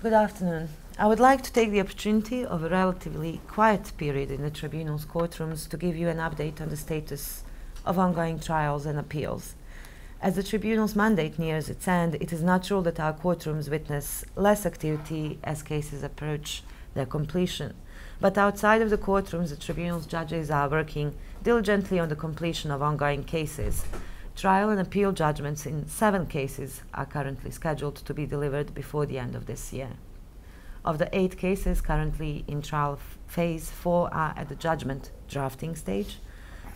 Good afternoon. I would like to take the opportunity of a relatively quiet period in the Tribunal's courtrooms to give you an update on the status of ongoing trials and appeals. As the Tribunal's mandate nears its end, it is natural that our courtrooms witness less activity as cases approach their completion. But outside of the courtrooms, the Tribunal's judges are working diligently on the completion of ongoing cases. Trial and appeal judgments in 7 cases are currently scheduled to be delivered before the end of this year. Of the 8 cases currently in trial phase, 4 are at the judgment drafting stage.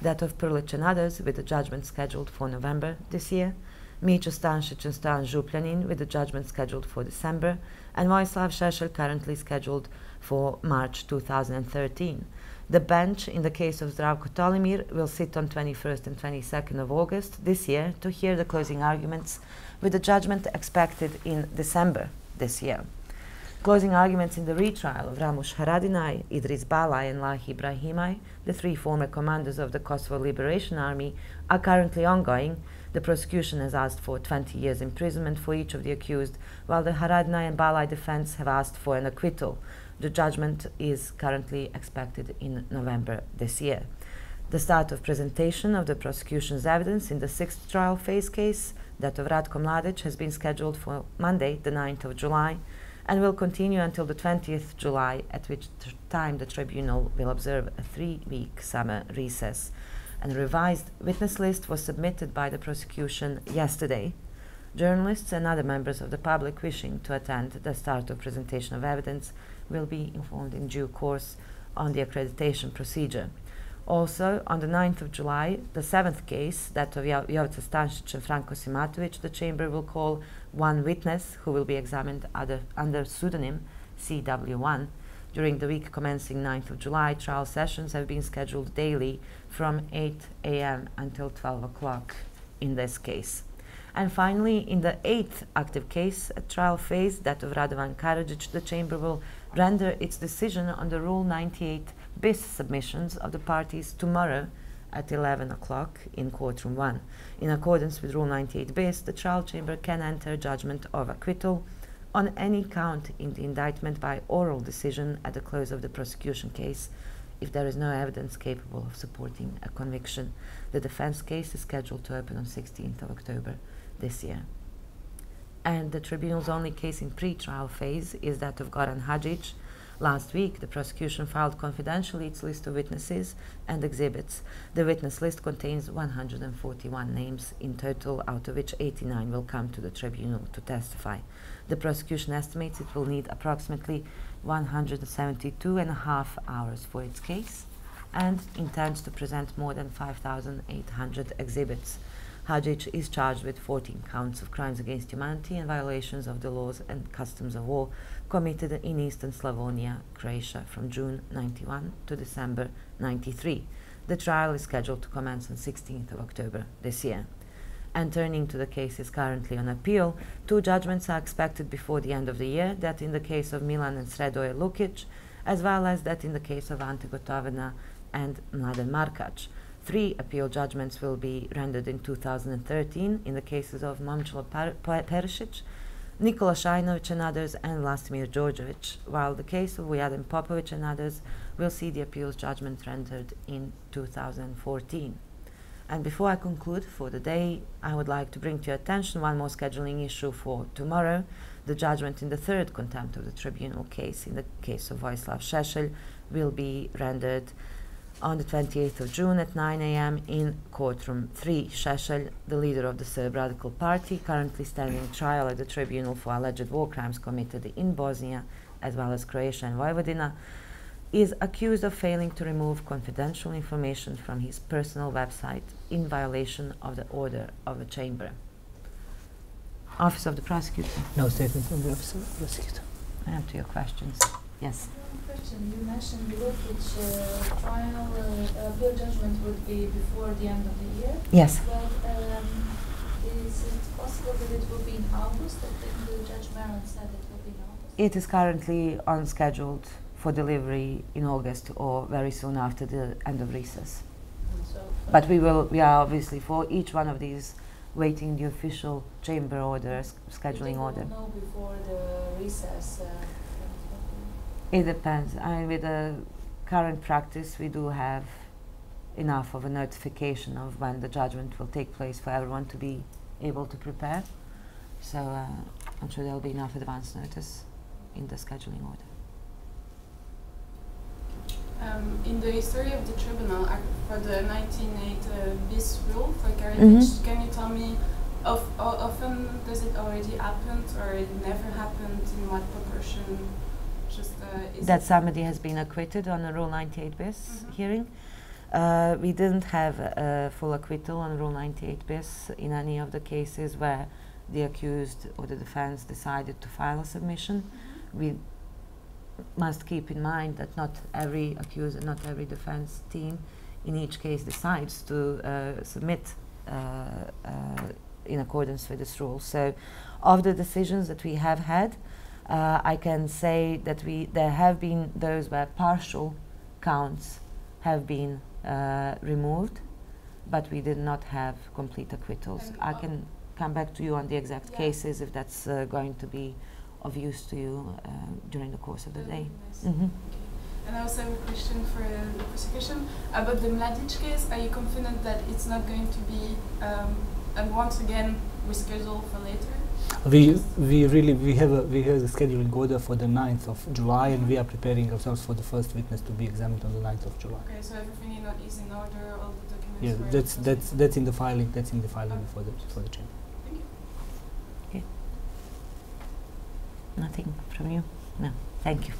That of Perlic and others, with the judgment scheduled for November this year, Micho Stanšić and Stan Župljanin, with the judgment scheduled for December, and Vojislav Šešelj, currently scheduled for March 2013. The bench in the case of Zdravko Tolimir will sit on 21st and 22nd of August this year to hear the closing arguments, with the judgment expected in December this year. Closing arguments in the retrial of Ramush Haradinaj, Idris Balaj and Lahi Ibrahimaj, the 3 former commanders of the Kosovo Liberation Army, are currently ongoing. The prosecution has asked for 20 years imprisonment for each of the accused, while the Haradinaj and Balaj defense have asked for an acquittal. The judgment is currently expected in November this year. The start of presentation of the prosecution's evidence in the 6th trial phase case, that of Ratko Mladic, has been scheduled for Monday, the 9th of July, and will continue until the 20th July, at which time the tribunal will observe a 3-week summer recess. And a revised witness list was submitted by the prosecution yesterday. Journalists and other members of the public wishing to attend the start of presentation of evidence will be informed in due course on the accreditation procedure. Also, on the 9th of July, the 7th case, that of Jovica Stanšić and Franko Simatović, the chamber will call 1 witness who will be examined under pseudonym CW1. During the week commencing 9th of July, trial sessions have been scheduled daily from 8 a.m. until 12 o'clock in this case. And finally, in the 8th active case, a trial phase, that of Radovan Karadžić, the chamber will render its decision on the Rule 98 bis submissions of the parties tomorrow at 11 o'clock in courtroom 1. In accordance with Rule 98 bis, the trial chamber can enter judgment of acquittal on any count in the indictment by oral decision at the close of the prosecution case if there is no evidence capable of supporting a conviction. The defense case is scheduled to open on 16th of October this year. And the tribunal's only case in pre-trial phase is that of Goran Hadžić. Last week, the prosecution filed confidentially its list of witnesses and exhibits. The witness list contains 141 names in total, out of which 89 will come to the tribunal to testify. The prosecution estimates it will need approximately 172.5 hours for its case and intends to present more than 5,800 exhibits. Hadžić is charged with 14 counts of crimes against humanity and violations of the laws and customs of war committed in Eastern Slavonia, Croatia, from June 91 to December 93. The trial is scheduled to commence on 16th of October this year. And turning to the cases currently on appeal, 2 judgments are expected before the end of the year, that in the case of Milan and Sredoje Lukic, as well as that in the case of Ante Gotovina and Mladen Markač. 3 appeal judgments will be rendered in 2013 in the cases of Momčilo Perišić, Nikola Šajnović and others, and Lastimir Đorđević, while the case of Vujaden Popović and others will see the appeals judgment rendered in 2014. And before I conclude for the day, I would like to bring to your attention one more scheduling issue for tomorrow. The judgment in the 3rd contempt of the tribunal case, in the case of Vojislav Šešelj, will be rendered on the 28th of June at 9 a.m. in courtroom 3. Šešelj, the leader of the Serb Radical Party, currently standing trial at the tribunal for alleged war crimes committed in Bosnia, as well as Croatia and Vojvodina, is accused of failing to remove confidential information from his personal website in violation of the order of the chamber. Office of the Prosecutor. No statement from the Office of the Prosecutor. I have to your questions. Yes. One question. You mentioned the Lukic trial, appeal judgment would be before the end of the year. Yes. But is it possible that it will be in August? I think Judge Maron said it will be in August. It is currently unscheduled for delivery in August or very soon after the end of recess. So, but we are obviously, for each one of these waiting the official chamber order, scheduling order. You know before the recess. It depends. With the current practice, we do have enough of a notification of when the judgment will take place for everyone to be able to prepare. So I'm sure there will be enough advance notice in the scheduling order. In the history of the tribunal, for the 1908 bis rule for heritage, can you tell me how often does it already happen, or it never happened, in what proportion? Just that somebody has been acquitted on a Rule 98 bis hearing. We didn't have a full acquittal on Rule 98 bis in any of the cases where the accused or the defense decided to file a submission. We must keep in mind that not every accused and not every defense team in each case decides to submit in accordance with this rule. So of the decisions that we have had, I can say that there have been those where partial counts have been removed, but we did not have complete acquittals. I can come back to you on the exact cases if that's going to be of use to you during the course of the day. Nice. Okay. And I also have a question for the prosecution about the Mladic case. Are you confident that it's not going to be, and once again, rescheduled for later? We have a scheduling order for the 9th of July, and we are preparing ourselves for the first witness to be examined on the 9th of July. Okay, so everything is in order, all the documents. Yeah, that's in the filing. That's in the filing for the chamber. Thank you. Okay. Nothing from you? No. Thank you.